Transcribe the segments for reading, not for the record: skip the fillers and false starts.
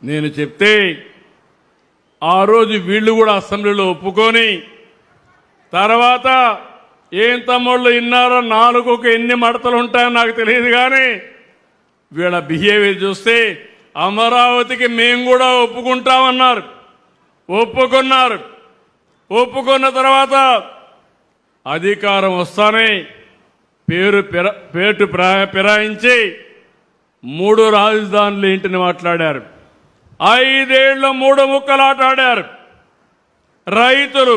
నేను చెప్తే ఆ రోజు వీళ్ళు కూడా అసెంబ్లీలో ఒప్పుకొని తర్వాత ఏం తమ్ముళ్ళు ఇన్నారో నాలుగుకు ఎన్ని మడతలు ఉంటాయో నాకు తెలియదు, కానీ వీళ్ళ బిహేవియర్ చూస్తే అమరావతికి మేము కూడా ఒప్పుకుంటామన్నారు. ఒప్పుకున్నారు. ఒప్పుకున్న తర్వాత అధికారం వస్తానే పేటు ఫిరాయించి 3 రాజధానులు ఏంటిని మాట్లాడారు. 5 ఏళ్ళు 3 ముక్కలాట ఆడారు. రైతులు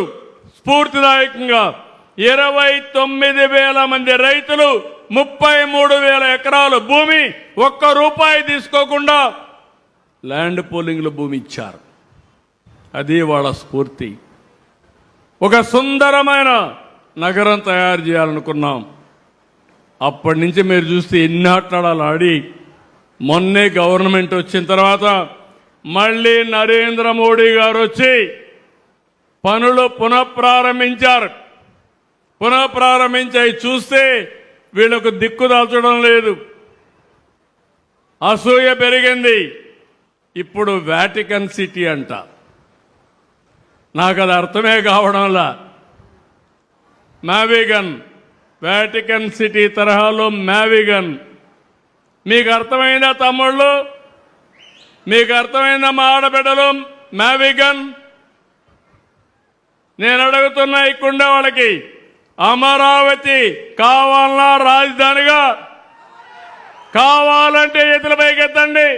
స్ఫూర్తిదాయకంగా 29,000 మంది రైతులు 33,000 ఎకరాలు భూమి ₹1 తీసుకోకుండా ల్యాండ్ పూలింగ్లో భూమి ఇచ్చారు. అది వాళ్ళ స్ఫూర్తి. ఒక సుందరమైన నగరం తయారు చేయాలనుకున్నాం. అప్పటి నుంచి మీరు చూస్తే ఎన్ని ఆటలాడాలు ఆడి మొన్నే గవర్నమెంట్ వచ్చిన తర్వాత మళ్ళీ నరేంద్ర మోడీ గారు వచ్చి పనులు పునఃప్రారంభించారు. పునఃప్రారంభించి చూస్తే వీళ్ళకు దిక్కుదాల్చడం లేదు. అసూయ పెరిగింది. ఇప్పుడు వాటికన్ సిటీ అంట. నాకు అది అర్థమే కావడంలా. మ్యావిగన్, వాటికన్ సిటీ తరహాలో మ్యావిగన్. మీకు అర్థమైందా తమ్ముళ్ళు? మీకు అర్థమైందా మా ఆడబిడ్డలు? మ్యావిగన్. నేను అడుగుతున్నా ఇక్కడుండే వాళ్ళకి, అమరావతి కావాలన్నా రాజధానిగా? కావాలంటే చేతుల పైకెత్తండి.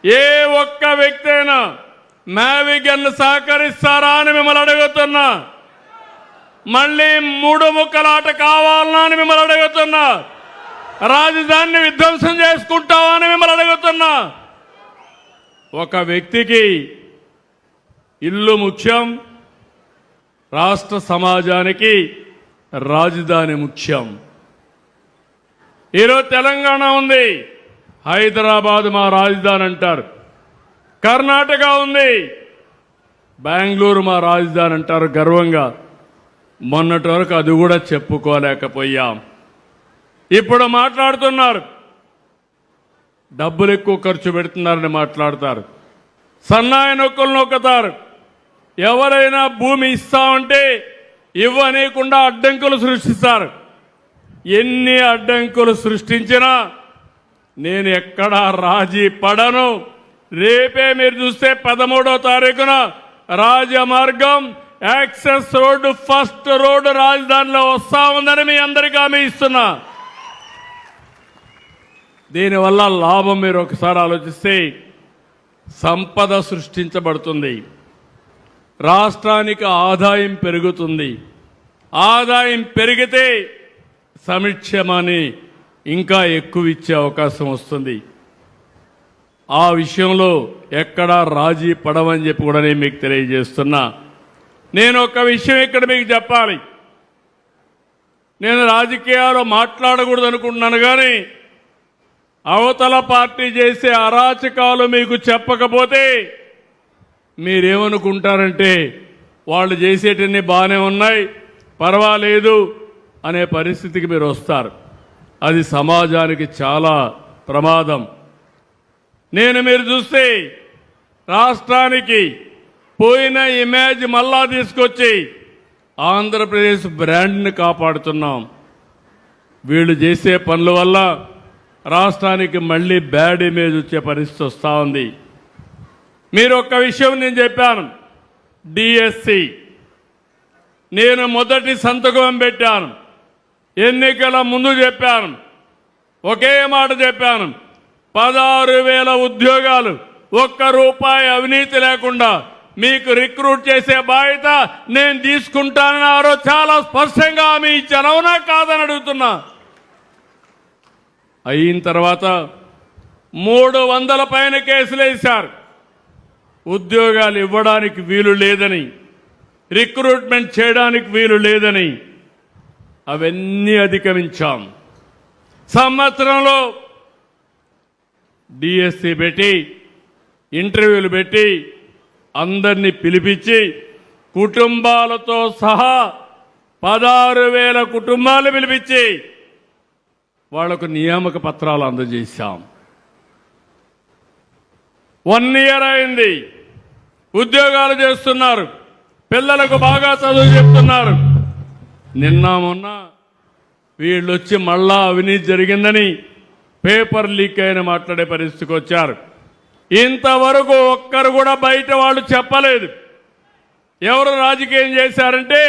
ఏ ఒక్క వ్యక్తి అయినా మ్యావిగన్ సహకరిస్తారా అని మిమ్మల్ని అడుగుతున్నా. మళ్ళీ 3 ముక్కలాట కావాలన్నా అని మిమ్మల్ని అడుగుతున్నా. రాజధానిని విధ్వంసం చేసుకుంటావా అని మిమ్మల్ని అడుగుతున్నా. ఒక వ్యక్తికి ఇల్లు ముఖ్యం, రాష్ట్ర సమాజానికి రాజధాని ముఖ్యం. ఈరోజు తెలంగాణ ఉంది, హైదరాబాద్ మా రాజధాని అంటారు. కర్ణాటక ఉంది, బెంగళూరు మా రాజధాని అంటారు గర్వంగా. మొన్నటి వరకు అది కూడా చెప్పుకోలేకపోయాం. ఇప్పుడు మాట్లాడుతున్నారు, డబ్బులు ఎక్కువ ఖర్చు పెడుతున్నారని మాట్లాడతారు. సన్నాయి నొక్కులు నొక్కుతారు. ఎవరైనా భూమి ఇస్తామంటే ఇవ్వనీయకుండా అడ్డంకులు సృష్టిస్తారు. ఎన్ని అడ్డంకులు సృష్టించినా నేను ఎక్కడా రాజీ పడను. రేపే మీరు చూస్తే 13వ తారీఖున రాజమార్గం యాక్సెస్ రోడ్డు, ఫస్ట్ రోడ్డు రాజధానిలో వస్తా ఉందని మీ అందరికీ హామీ ఇస్తున్నా. దీనివల్ల లాభం మీరు ఒకసారి ఆలోచిస్తే సంపద సృష్టించబడుతుంది, రాష్ట్రానికి ఆదాయం పెరుగుతుంది. ఆదాయం పెరిగితే సంక్షేమాన్ని ఇంకా ఎక్కువ ఇచ్చే అవకాశం వస్తుంది. ఆ విషయంలో ఎక్కడా రాజీ పడవని చెప్పి కూడా నేను మీకు తెలియజేస్తున్నా. నేను ఒక విషయం ఇక్కడ మీకు చెప్పాలి. నేను రాజకీయాలు మాట్లాడకూడదు అనుకుంటున్నాను, కానీ అవతల పార్టీ చేసే అరాచకాలు మీకు చెప్పకపోతే మీరేమనుకుంటారంటే వాళ్ళు చేసేటన్ని బాగానే ఉన్నాయి, పర్వాలేదు అనే పరిస్థితికి మీరు వస్తారు. అది సమాజానికి చాలా ప్రమాదం. మీరు చూస్తే రాష్ట్రానికి పోయిన ఇమేజ్ మళ్ళా తీసుకొచ్చి ఆంధ్రప్రదేశ్ బ్రాండ్ని కాపాడుతున్నాం. వీళ్ళు చేసే పనుల వల్ల రాష్ట్రానికి మళ్ళీ బ్యాడ్ ఇమేజ్ వచ్చే పరిస్థితి వస్తూ ఉంది. మీరు ఒక్క విషయం నేను చెప్పాను, డిఎస్సి నేను మొదటి సంతకం పెట్టాను. ఎన్నికల ముందు చెప్పాను, ఒకే మాట చెప్పాను, 16,000 ఉద్యోగాలు, ₹1 అవినీతి లేకుండా మీకు రిక్రూట్ చేసే బాధ్యత నేను తీసుకుంటానని ఆ రోజు చాలా స్పష్టంగా హామీ ఇచ్చాను. అవునా కాదని అడుగుతున్నా. అయిన తర్వాత 300 పైన కేసులు వేశారు. ఉద్యోగాలు ఇవ్వడానికి వీలు లేదని, రిక్రూట్మెంట్ చేయడానికి వీలు లేదని అవన్నీ అధిగమించాం. సంవత్సరంలో డిఎస్సి పెట్టి, ఇంటర్వ్యూలు పెట్టి, అందరినీ పిలిపించి కుటుంబాలతో సహా 16,000 కుటుంబాలు పిలిపించి వాళ్లకు నియామక పత్రాలు అందజేశాం. 1 ఇయర్ అయింది. ఉద్యోగాలు చేస్తున్నారు, పిల్లలకు బాగా చదువు చెప్తున్నారు. నిన్న మొన్న వీళ్ళు వచ్చి మళ్ళా అవినీతి జరిగిందని పేపర్ లీక్ అయిన మాట్లాడే పరిస్థితికి వచ్చారు. ఇంతవరకు ఒక్కరు కూడా బయట వాళ్ళు చెప్పలేదు. ఎవరు రాజకీయం చేశారంటే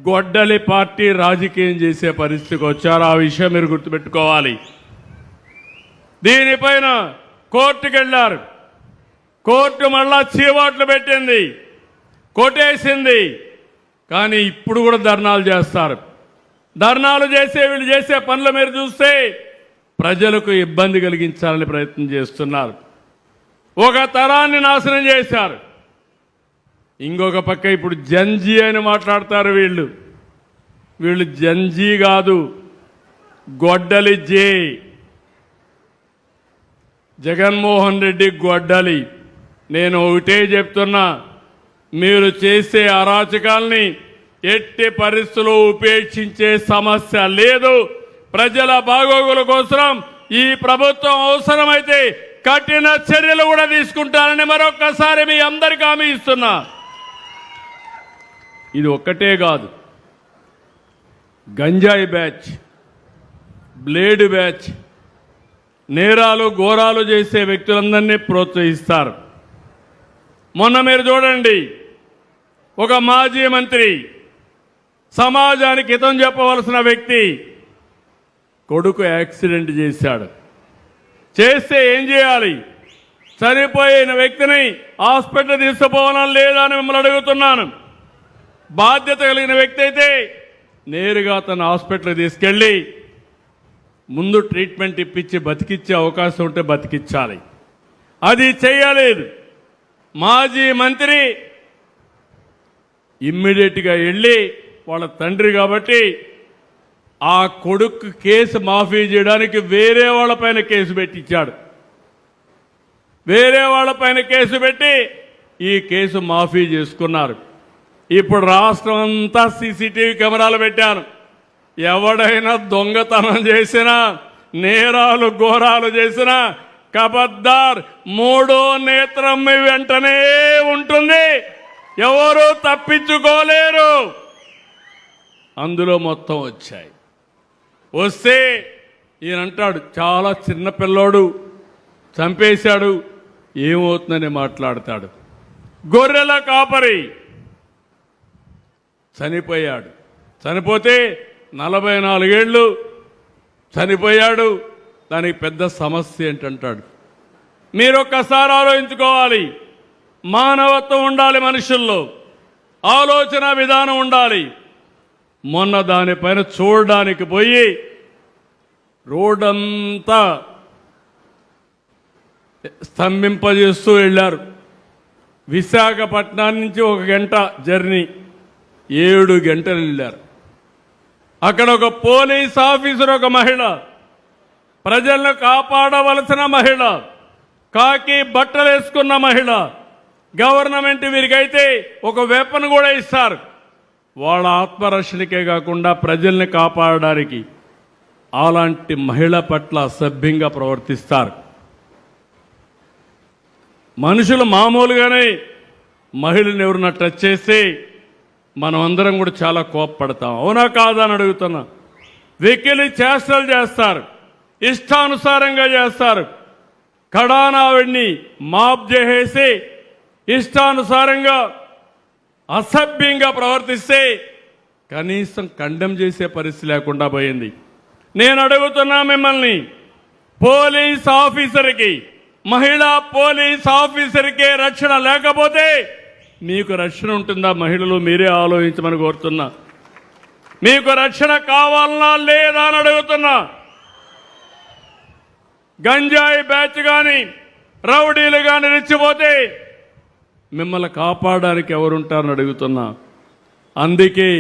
గొడ్డలి పార్టీ రాజకీయం చేసే పరిస్థితికి వచ్చారు. ఆ విషయం మీరు గుర్తుపెట్టుకోవాలి. దీనిపైన కోర్టుకు వెళ్ళారు. కోర్టు మళ్ళా చీవాట్లు పెట్టింది, కొట్టేసింది. కానీ ఇప్పుడు కూడా ధర్నాలు చేస్తారు. ధర్నాలు చేసే వీళ్ళు చేసే పనులు మీరు చూస్తే ప్రజలకు ఇబ్బంది కలిగించాలని ప్రయత్నం చేస్తున్నారు. ఒక తరాన్ని నాశనం చేశారు. ఇంకొక పక్క ఇప్పుడు జంజీ అని మాట్లాడతారు. వీళ్ళు జంజీ కాదు, గొడ్డలి జే. జగన్మోహన్ రెడ్డి గొడ్డలి. నేను ఒకటే చెప్తున్నా, మీరు చేసే అరాచకాల్ని ఎట్టి పరిస్థితుల్లో ఉపేక్షించే సమస్య లేదు. ప్రజల బాగోగుల కోసం ఈ ప్రభుత్వం అవసరమైతే కఠిన చర్యలు కూడా తీసుకుంటారని మరొక్కసారి మీ అందరికీ హామీ ఇస్తున్నా. ఇది ఒక్కటే కాదు, గంజాయి బ్యాచ్, బ్లేడ్ బ్యాచ్, నేరాలు ఘోరాలు చేసే వ్యక్తులందరినీ ప్రోత్సహిస్తారు. మొన్న మీరు చూడండి, ఒక మాజీ మంత్రి, సమాజానికి హితం చెప్పవలసిన వ్యక్తి కొడుకు యాక్సిడెంట్ చేశాడు. చేస్తే ఏం చేయాలి? చనిపోయిన వ్యక్తిని హాస్పిటల్ తీసుకుపోవాలని లేదా అని మిమ్మల్ని అడుగుతున్నాను. బాధ్యత కలిగిన వ్యక్తి అయితే నేరుగా తన హాస్పిటల్కి తీసుకెళ్ళి ముందు ట్రీట్మెంట్ ఇప్పించి బతికిచ్చే అవకాశం ఉంటే బతికించాలి. అది చేయలేదు. మాజీ మంత్రి ఇమ్మీడియట్గా వెళ్ళి వాళ్ళ తండ్రి కాబట్టి ఆ కొడుకు కేసు మాఫీ చేయడానికి వేరే వాళ్ళపైన కేసు పెట్టించాడు. వేరే వాళ్ళపైన కేసు పెట్టి ఈ కేసు మాఫీ చేసుకున్నారు. ఇప్పుడు రాష్ట్రం అంతా సీసీటీవీ కెమెరాలు పెట్టాను. ఎవడైనా దొంగతనం చేసినా, నేరాలు ఘోరాలు చేసినా కబద్దార్, 3వ నేత్రం మీ వెంటనే ఉంటుంది. ఎవరు తప్పించుకోలేరు. అందులో మొత్తం వచ్చాయి. వస్తే ఈయన అంటాడు, చాలా చిన్న పిల్లోడు చంపేశాడు, ఏమవుతుందని మాట్లాడతాడు. గొర్రెల కాపరి చనిపోయాడు. చనిపోతే 44 ఏళ్ళు చనిపోయాడు. దానికి పెద్ద సమస్య ఏంటంటాడు. మీరు ఒక్కసారి ఆలోచించుకోవాలి. మానవత్వం ఉండాలి, మనుషుల్లో ఆలోచన విధానం ఉండాలి. మొన్న దానిపైన చూడడానికి పోయి రోడ్డంతా స్తంభింపజేస్తూ వెళ్ళారు. విశాఖపట్నం నుంచి 1 గంట జర్నీ, 7 గంటలు వెళ్ళారు. అక్కడ ఒక పోలీస్ ఆఫీసర్, ఒక మహిళ, ప్రజలను కాపాడవలసిన మహిళ, కాకి బట్టలు వేసుకున్న మహిళ. గవర్నమెంట్ వీరికైతే ఒక వెపన్ కూడా ఇస్తారు. వాళ్ళ ఆత్మరక్షణకే కాకుండా ప్రజల్ని కాపాడడానికి అలాంటి మహిళ పట్ల అసభ్యంగా ప్రవర్తిస్తారు. మనుషులు మామూలుగానే మహిళను ఎవరన్నా టచ్ చేస్తే మనం అందరం కూడా చాలా కోప్పడతాం. అవునా కాదా అని అడుగుతున్నా. వెకిలి చేష్టలు చేస్తారు, ఇష్టానుసారంగా చేస్తారు. కడానావిడిని మాప్ చేసేసి ఇష్టానుసారంగా అసభ్యంగా ప్రవర్తిస్తే కనీసం కండెం చేసే పరిస్థితి లేకుండా పోయింది. నేను అడుగుతున్నా మిమ్మల్ని, పోలీస్ ఆఫీసర్కి, మహిళా పోలీస్ ఆఫీసర్కే రక్షణ లేకపోతే మీకు రక్షణ ఉంటుందా? మహిళలు మీరే ఆలోచించమని కోరుతున్నా. మీకు రక్షణ కావాలన్నా లేదా అని అడుగుతున్నా. గంజాయి బ్యాచ్ కానీ, రౌడీలు కానీ రెచ్చిపోతే మిమ్మల్ని కాపాడడానికి ఎవరుంటారని అడుగుతున్నా. అందుకే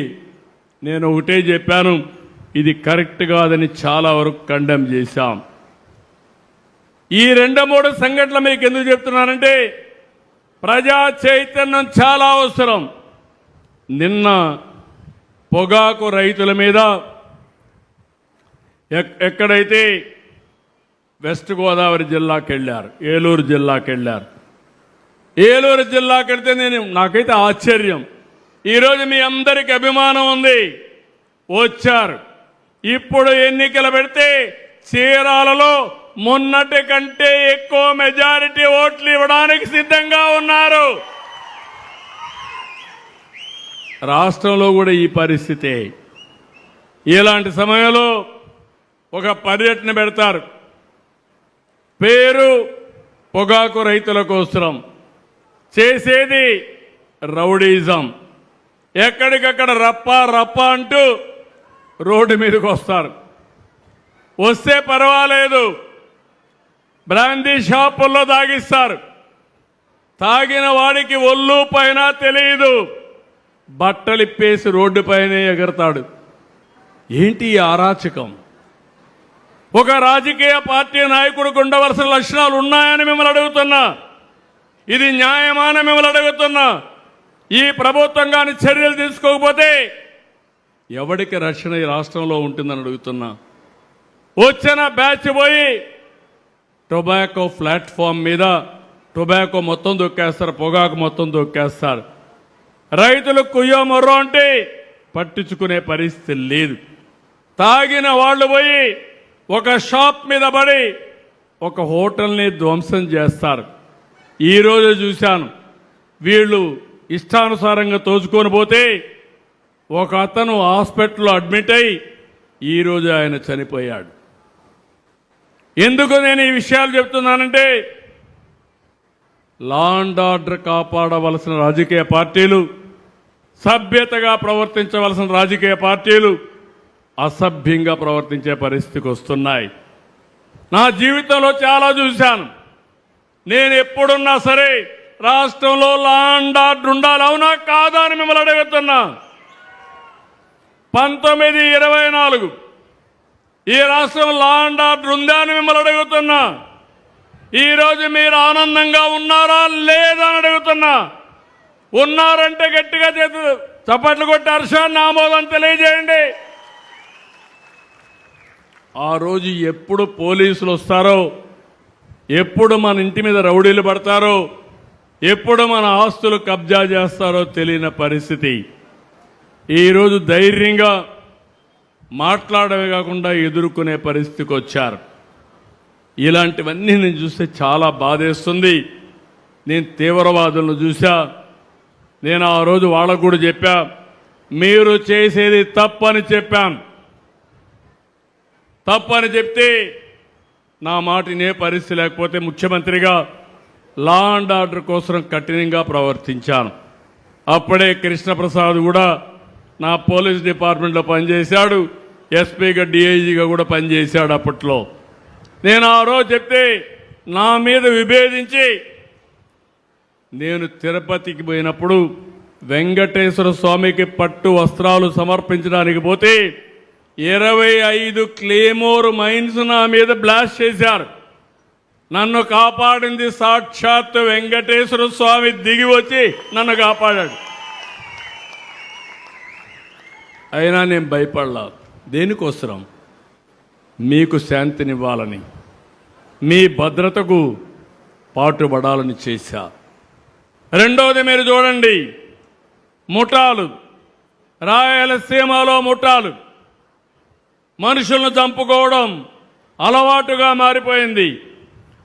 నేను ఒకటే చెప్పాను, ఇది కరెక్ట్ కాదని చాలా వరకు కండెమ్ చేశాం. ఈ 2-3 సంఘటనలు మీకు ఎందుకు చెప్తున్నానంటే ప్రజా చైతన్యం చాలా అవసరం. నిన్న పొగాకు రైతుల మీద ఎక్కడైతే వెస్ట్ గోదావరి జిల్లాకి వెళ్ళారు, ఏలూరు జిల్లాకి వెళ్ళారు, ఏలూరు జిల్లాకి వెళ్తే నాకైతే ఆశ్చర్యం. ఈరోజు మీ అందరికి అభిమానం ఉంది, వచ్చారు. ఇప్పుడు ఎన్నికలు పెడితే చీరాలలో మొన్నటి కంటే ఎక్కువ మెజారిటీ ఓట్లు ఇవ్వడానికి సిద్ధంగా ఉన్నారు. రాష్ట్రంలో కూడా ఈ పరిస్థితే. ఇలాంటి సమయంలో ఒక పర్యటన పెడతారు, పేరు పొగాకు రైతుల కోసం, చేసేది రౌడీజం. ఎక్కడికక్కడ రప్ప అంటూ రోడ్డు మీదకి వస్తారు. వస్తే పర్వాలేదు, బ్రాందీ షాపుల్లో తాగిస్తారు. తాగిన వాడికి ఒళ్ళు పైన తెలియదు, బట్టలిప్పేసి రోడ్డు పైనే ఎగరతాడు. ఏంటి ఈ అరాచకం? ఒక రాజకీయ పార్టీ నాయకుడికి ఉండవలసిన లక్షణాలు ఉన్నాయని మిమ్మల్ని అడుగుతున్నా. ఇది న్యాయమాన మిమ్మల్ని అడుగుతున్నా. ఈ ప్రభుత్వం కానీ చర్యలు తీసుకోకపోతే ఎవరికి రక్షణ ఈ రాష్ట్రంలో ఉంటుందని అడుగుతున్నా. వచ్చిన బ్యాచ్ పోయి టొబాకో ప్లాట్ఫామ్ మీద టొబాకో మొత్తం దొక్కేస్తారు, పొగాకు మొత్తం దొక్కేస్తారు. రైతులు కుయ్యో మొర్రో అంటే పట్టించుకునే పరిస్థితి లేదు. తాగిన వాళ్ళు పోయి ఒక షాప్ మీద పడి ఒక హోటల్ని ధ్వంసం చేస్తారు. ఈరోజు చూశాను, వీళ్ళు ఇష్టానుసారంగా తోచుకొని పోతే ఒక అతను హాస్పిటల్లో అడ్మిట్ అయి ఈరోజు ఆయన చనిపోయాడు. ఎందుకు నేను ఈ విషయాలు చెప్తున్నానంటే, లా అండ్ ఆర్డర్ కాపాడవలసిన రాజకీయ పార్టీలు, సభ్యతగా ప్రవర్తించవలసిన రాజకీయ పార్టీలు అసభ్యంగా ప్రవర్తించే పరిస్థితికి వస్తున్నాయి. నా జీవితంలో చాలా చూశాను. నేను ఎప్పుడున్నా సరే రాష్ట్రంలో లా అండ్ ఆర్డర్ ఉండాలి, అవునా కాదా అని మిమ్మల్ని అడుగుతున్నా. 1924 ఈ రాష్ట్రం లా అండ్ ఆర్డర్ ఉందా అని మిమ్మల్ని అడుగుతున్నా. ఈరోజు మీరు ఆనందంగా ఉన్నారా లేదా అని అడుగుతున్నా. ఉన్నారంటే గట్టిగా చప్పట్లు కొట్టి హర్షాన్ని ఆమోదం తెలియజేయండి. ఆ రోజు ఎప్పుడు పోలీసులు వస్తారో, ఎప్పుడు మన ఇంటి మీద రౌడీలు పడతారో, ఎప్పుడు మన ఆస్తులు కబ్జా చేస్తారో తెలియని పరిస్థితి. ఈరోజు ధైర్యంగా మాట్లాడమే కాకుండా ఎదుర్కొనే పరిస్థితికి వచ్చారు. ఇలాంటివన్నీ నేను చూస్తే చాలా బాధేస్తుంది. నేను తీవ్రవాదులను చూసా. నేను ఆ రోజు వాళ్ళకు కూడా చెప్పా, మీరు చేసేది తప్పని చెప్పాను. తప్పని చెప్తే నా మాట వినే పరిస్థితి లేకపోతే ముఖ్యమంత్రిగా లా అండ్ ఆర్డర్ కోసం కఠినంగా ప్రవర్తించాను. అప్పుడే కృష్ణప్రసాద్ కూడా నా పోలీస్ డిపార్ట్మెంట్లో పనిచేశాడు, ఎస్పీగా డిఐజీగా కూడా పనిచేశాడు అప్పట్లో. నేను ఆ రోజు చెప్తే నా మీద విభేదించి, నేను తిరుపతికి పోయినప్పుడు వెంకటేశ్వర స్వామికి పట్టు వస్త్రాలు సమర్పించడానికి పోతే 25 క్లేమోర్ మైన్స్ నా మీద బ్లాస్ట్ చేశారు. నన్ను కాపాడింది సాక్షాత్ వెంకటేశ్వర స్వామి దిగి వచ్చి నన్ను కాపాడాడు. అయినా నేను భయపడలా. దేనికోసరం? మీకు శాంతినివ్వాలని, మీ భద్రతకు పాటుపడాలని చేశా. రెండవది మీరు చూడండి, ముఠాలు, రాయలసీమలో ముఠాలు మనుషులను చంపుకోవడం అలవాటుగా మారిపోయింది.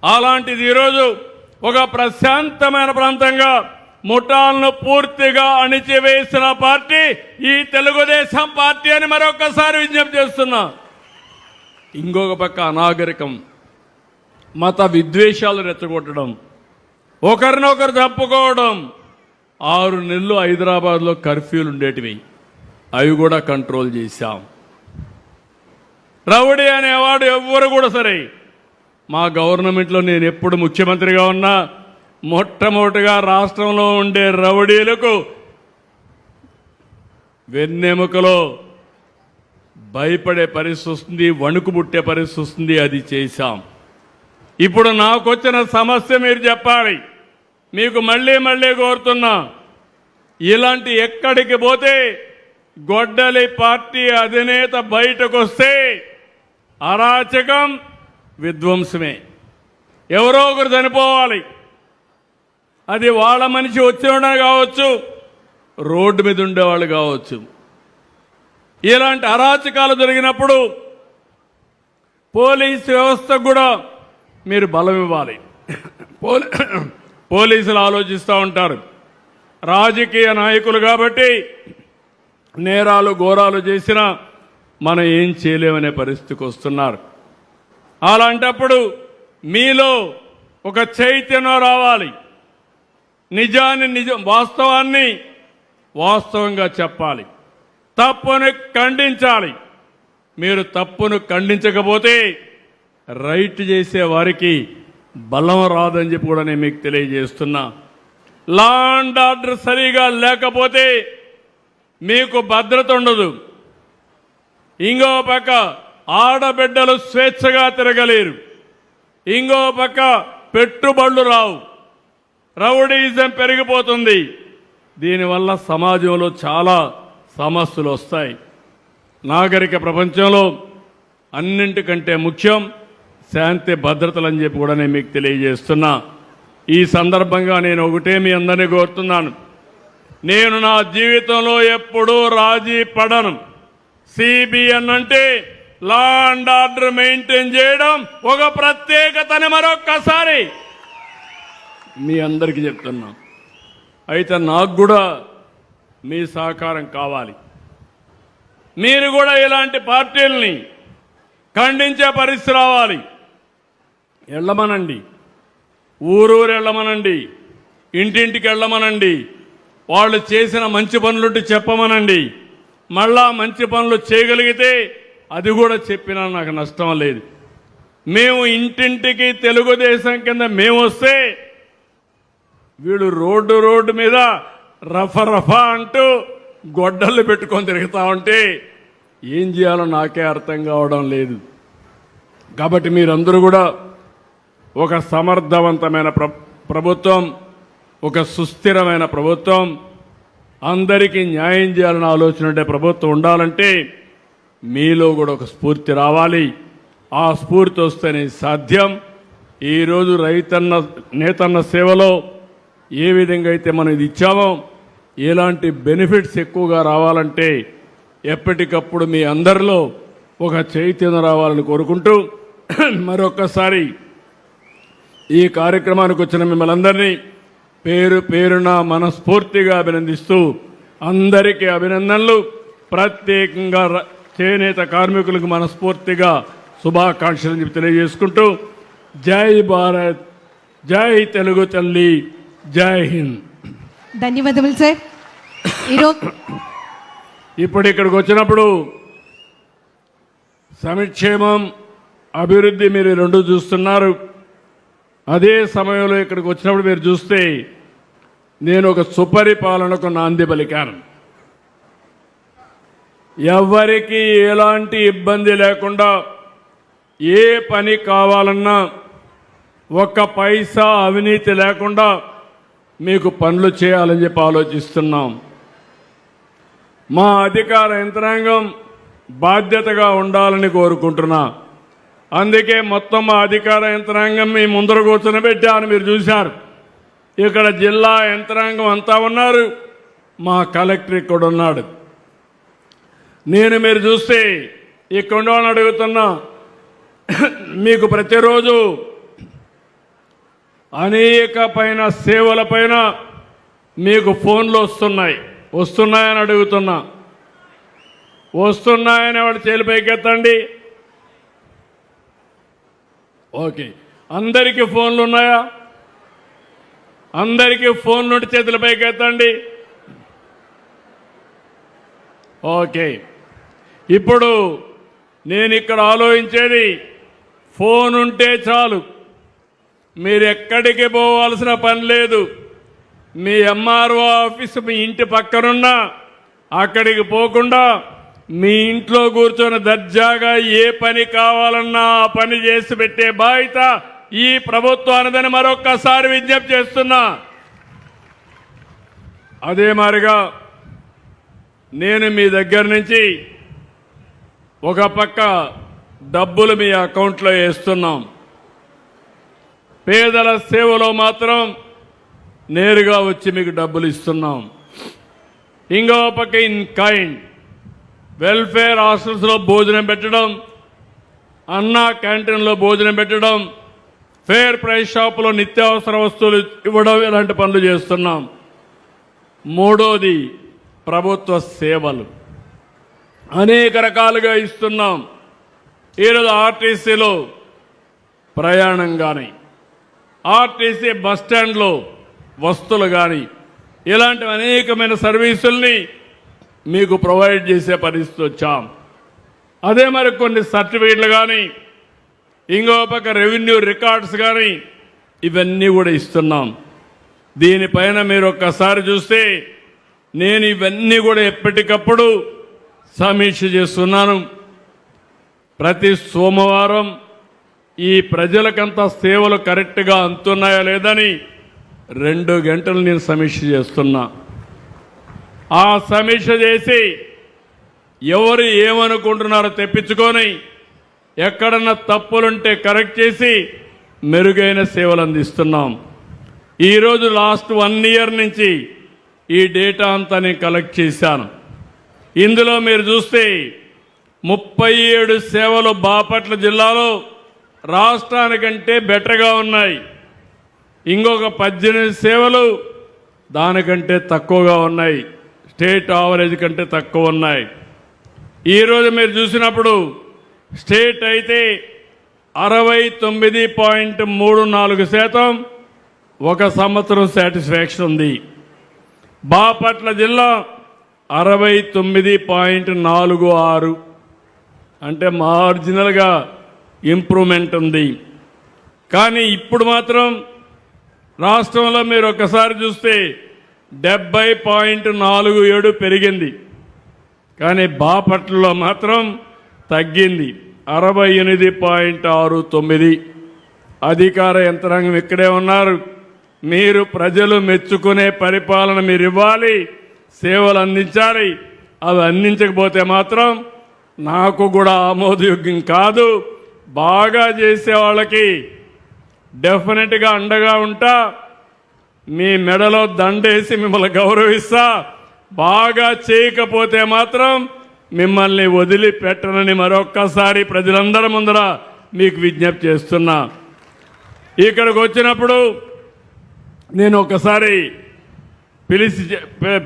అలాంటిది ఈరోజు ఒక ప్రశాంతమైన ప్రాంతంగా ముఠాలను పూర్తిగా అణిచివేసిన పార్టీ ఈ తెలుగుదేశం పార్టీ అని మరొకసారి విజ్ఞప్తి చేస్తున్నా. ఇంకొక పక్క అనాగరికం, మత విద్వేషాలు రెచ్చగొట్టడం, ఒకరినొకరు చంపుకోవడం. 6 నెలలు హైదరాబాద్లో కర్ఫ్యూలు ఉండేటివి, అవి కూడా కంట్రోల్ చేశాం. రౌడీ అనేవాడు ఎవ్వరు కూడా సరే, మా గవర్నమెంట్లో నేను ఎప్పుడు ముఖ్యమంత్రిగా ఉన్నా మొట్టమొదటిగా రాష్ట్రంలో ఉండే రౌడీలకు వెన్నెముకలో భయపడే పరిస్థితి వస్తుంది, వణుకు పుట్టే పరిస్థితి వస్తుంది. అది చేశాం. ఇప్పుడు నాకు వచ్చిన సమస్య మీరు చెప్పాలి. మీకు మళ్ళీ మళ్ళీ కోరుతున్నా, ఇలాంటి ఎక్కడికి పోతే గొడ్డలి పార్టీ అధినేత బయటకు వస్తే అరాచకం, విధ్వంసమే. ఎవరో ఒకరు చనిపోవాలి. అది వాళ్ళ మనిషి వచ్చేవాడు కావచ్చు, రోడ్డు మీద ఉండేవాళ్ళు కావచ్చు. ఇలాంటి అరాచకాలు జరిగినప్పుడు పోలీసు వ్యవస్థకు కూడా మీరు బలం ఇవ్వాలి. పోలీసులు ఆలోచిస్తూ ఉంటారు, రాజకీయ నాయకులు కాబట్టి నేరాలు ఘోరాలు చేసినా మనం ఏం చేయలేమనే పరిస్థితికి వస్తున్నారు. అలాంటప్పుడు మీలో ఒక చైతన్యం రావాలి. వాస్తవాన్ని వాస్తవంగా చెప్పాలి, తప్పును ఖండించాలి. మీరు తప్పును ఖండించకపోతే రైట్ చేసే వారికి బలం రాదని చెప్పి కూడా నేను మీకు తెలియజేస్తున్నా. లా అండ్ ఆర్డర్ సరిగా లేకపోతే మీకు భద్రత ఉండదు. ఇంకో పక్క ఆడబిడ్డలు స్వేచ్ఛగా తిరగలేరు, ఇంకో పక్క పెట్టుబడులు రావు, రౌడీజం పెరిగిపోతుంది. దీనివల్ల సమాజంలో చాలా సమస్యలు వస్తాయి. నాగరిక ప్రపంచంలో అన్నింటికంటే ముఖ్యం శాంతి భద్రతలు అని చెప్పి కూడా నేను మీకు తెలియజేస్తున్నా. ఈ సందర్భంగా నేను ఒకటే మీ అందరినీ కోరుతున్నాను, నేను నా జీవితంలో ఎప్పుడూ రాజీ పడను. సిబిఎన్ అంటే లా అండ్ ఆర్డర్ మెయింటైన్ చేయడం ఒక ప్రత్యేకతని మరొక్కసారి మీ అందరికీ చెప్తున్నా. అయితే నాకు కూడా మీ సహకారం కావాలి. మీరు కూడా ఇలాంటి పార్టీలని ఖండించే పరిస్థితి రావాలి. వెళ్ళమనండి, ఊరూరు వెళ్ళమనండి, ఇంటింటికి వెళ్ళమనండి, వాళ్ళు చేసిన మంచి పనులుంటే చెప్పమనండి. మళ్ళా మంచి పనులు చేయగలిగితే అది కూడా చెప్పినా నాకు నష్టం లేదు. మేము ఇంటింటికి తెలుగుదేశం కింద మేము వస్తే వీళ్ళు రోడ్డు మీద రఫా అంటూ గొడ్డళ్ళు పెట్టుకొని తిరుగుతూ ఉంటే ఏం చేయాలో నాకే అర్థం కావడం లేదు. కాబట్టి మీరందరూ కూడా ఒక సమర్థవంతమైన ప్రభుత్వం, ఒక సుస్థిరమైన ప్రభుత్వం, అందరికీ న్యాయం చేయాలని ఆలోచన ఉండే ప్రభుత్వం ఉండాలంటే మీలో కూడా ఒక స్ఫూర్తి రావాలి. ఆ స్ఫూర్తి వస్తేనే సాధ్యం. ఈరోజు నేతన్న సేవలో ఏ విధంగా అయితే మనం ఇది ఇచ్చామో ఎలాంటి బెనిఫిట్స్ ఎక్కువగా రావాలంటే ఎప్పటికప్పుడు మీ అందరిలో ఒక చైతన్యం రావాలని కోరుకుంటూ మరొక్కసారి ఈ కార్యక్రమానికి వచ్చిన మిమ్మల్ని అందరినీ పేరు పేరున మనస్ఫూర్తిగా అభినందిస్తూ అందరికీ అభినందనలు. ప్రత్యేకంగా చేనేత కార్మికులకు మనస్ఫూర్తిగా శుభాకాంక్షలు తెలియజేసుకుంటూ జై భారత్, జై తెలుగు తల్లి, జై హింద్. ధన్యవాదములు సార్. ఇప్పుడు ఇక్కడికి వచ్చినప్పుడు సంక్షేమం, అభివృద్ధి మీరు రెండు చూస్తున్నారు. అదే సమయంలో ఇక్కడికి వచ్చినప్పుడు మీరు చూస్తే నేను ఒక సుపరిపాలనకు నాంది పలికాను. ఎవరికి ఎలాంటి ఇబ్బంది లేకుండా ఏ పని కావాలన్నా ఒక్క పైసా అవినీతి లేకుండా మీకు పనులు చేయాలని చెప్పి ఆలోచిస్తున్నాం. మా అధికార యంత్రాంగం బాధ్యతగా ఉండాలని కోరుకుంటున్నా. అందుకే మొత్తం మా అధికార యంత్రాంగం మీ ముందర కూర్చొని మీరు చూశారు. ఇక్కడ జిల్లా యంత్రాంగం అంతా ఉన్నారు, మా కలెక్టర్ ఇక్కడ ఉన్నాడు. నేను మీరు చూస్తే ఇక్కడ ఉండవని అడుగుతున్నా, మీకు ప్రతిరోజు అనేక సేవల పైన మీకు ఫోన్లు వస్తున్నాయని అడుగుతున్నా. వస్తున్నాయని వాడు చేలిపైకెత్తండి. ఓకే, అందరికీ ఫోన్లు ఉన్నాయా? అందరికీ ఫోన్ నుండి చేతుల పైకెత్తండి. ఓకే, ఇప్పుడు నేను ఇక్కడ ఆలోచించేది ఫోన్ ఉంటే చాలు, మీరు ఎక్కడికి పోవాల్సిన పని లేదు. మీ ఎంఆర్ఓ ఆఫీసు మీ ఇంటి పక్కనున్నా అక్కడికి పోకుండా మీ ఇంట్లో కూర్చొని దర్జాగా ఏ పని కావాలన్నా ఆ పని చేసి పెట్టే బాధ్యత ఈ ప్రభుత్వానిదని మరొక్కసారి విజ్ఞప్తి చేస్తున్నా. అదే మాదిరిగా నేను మీ దగ్గర నుంచి ఒక పక్క డబ్బులు మీ అకౌంట్లో వేస్తున్నాం. పేదల సేవలో మాత్రం నేరుగా వచ్చి మీకు డబ్బులు ఇస్తున్నాం. ఇంకో పక్క ఇన్ కైండ్ వెల్ఫేర్ హాస్టల్స్లో భోజనం పెట్టడం, అన్నా క్యాంటీన్లో భోజనం పెట్టడం, ఫేర్ ప్రైస్ షాపులో నిత్యావసర వస్తువులు ఇవ్వడం, ఇలాంటి పనులు చేస్తున్నాం. మూడోది ప్రభుత్వ సేవలు అనేక రకాలుగా ఇస్తున్నాం. ఈరోజు ఆర్టీసీలో ప్రయాణం కానీ, ఆర్టీసీ బస్టాండ్లో వస్తువులు కానీ, ఇలాంటి అనేకమైన సర్వీసుల్ని మీకు ప్రొవైడ్ చేసే పరిస్థితి వచ్చాం. అదే మరి కొన్ని సర్టిఫికెట్లు కానీ, ఇంకో పక్క రెవెన్యూ రికార్డ్స్ కానీ, ఇవన్నీ కూడా ఇస్తున్నాం. దీనిపైన మీరు ఒక్కసారి చూస్తే నేను ఇవన్నీ కూడా ఎప్పటికప్పుడు సమీక్ష చేస్తున్నాను. ప్రతి సోమవారం ఈ ప్రజలకంతా సేవలు కరెక్ట్గా అందుతున్నాయా లేదని 2 గంటలు నేను సమీక్ష చేస్తున్నా. ఆ సమీక్ష చేసి ఎవరు ఏమనుకుంటున్నారో తెప్పించుకొని ఎక్కడన్నా తప్పులుంటే కరెక్ట్ చేసి మెరుగైన సేవలు అందిస్తున్నాం. ఈరోజు లాస్ట్ 1 ఇయర్ నుంచి ఈ డేటా అంతా నేను కలెక్ట్ చేశాను. ఇందులో మీరు చూస్తే 37 సేవలు బాపట్ల జిల్లాలో రాష్ట్రానికంటే బెటర్గా ఉన్నాయి. ఇంకొక 18 సేవలు దానికంటే తక్కువగా ఉన్నాయి, స్టేట్ యావరేజ్ కంటే తక్కువ ఉన్నాయి. ఈరోజు మీరు చూసినప్పుడు స్టేట్ అయితే 69.34% ఒక సంవత్సరం సాటిస్ఫాక్షన్ ఉంది. బాపట్ల జిల్లా 69.46, అంటే మార్జినల్గా ఇంప్రూవ్మెంట్ ఉంది. కానీ ఇప్పుడు మాత్రం రాష్ట్రంలో మీరు ఒకసారి చూస్తే 70.47 పెరిగింది. కానీ బాపట్లలో మాత్రం తగ్గింది, 68.69. అధికార యంత్రాంగం ఇక్కడే ఉన్నారు. మీరు ప్రజలు మెచ్చుకునే పరిపాలన మీరు ఇవ్వాలి, సేవలు అందించాలి. అవి అందించకపోతే మాత్రం నాకు కూడా ఆమోదయోగ్యం కాదు. బాగా చేసే వాళ్ళకి డెఫినెట్గా అండగా ఉంటా, మీ మెడలో దండేసి మిమ్మల్ని గౌరవిస్తా. బాగా చేయకపోతే మాత్రం మిమ్మల్ని వదిలిపెట్టనని మరొక్కసారి ప్రజలందరి ముందర మీకు విజ్ఞప్తి చేస్తున్నా. ఇక్కడికి వచ్చినప్పుడు నేను ఒకసారి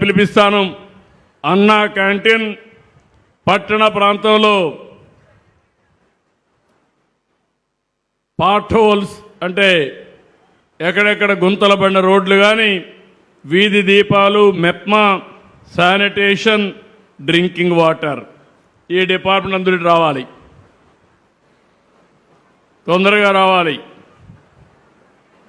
పిలిపిస్తాను. అన్నా క్యాంటీన్ పట్టణ ప్రాంతంలో పార్ట్ హోల్స్, అంటే ఎక్కడెక్కడ గుంతల పడిన రోడ్లు కానీ, వీధి దీపాలు, మెప్మా, శానిటేషన్, డ్రింకింగ్ వాటర్, ఈ డిపార్ట్మెంట్ అందరూ రావాలి, తొందరగా రావాలి.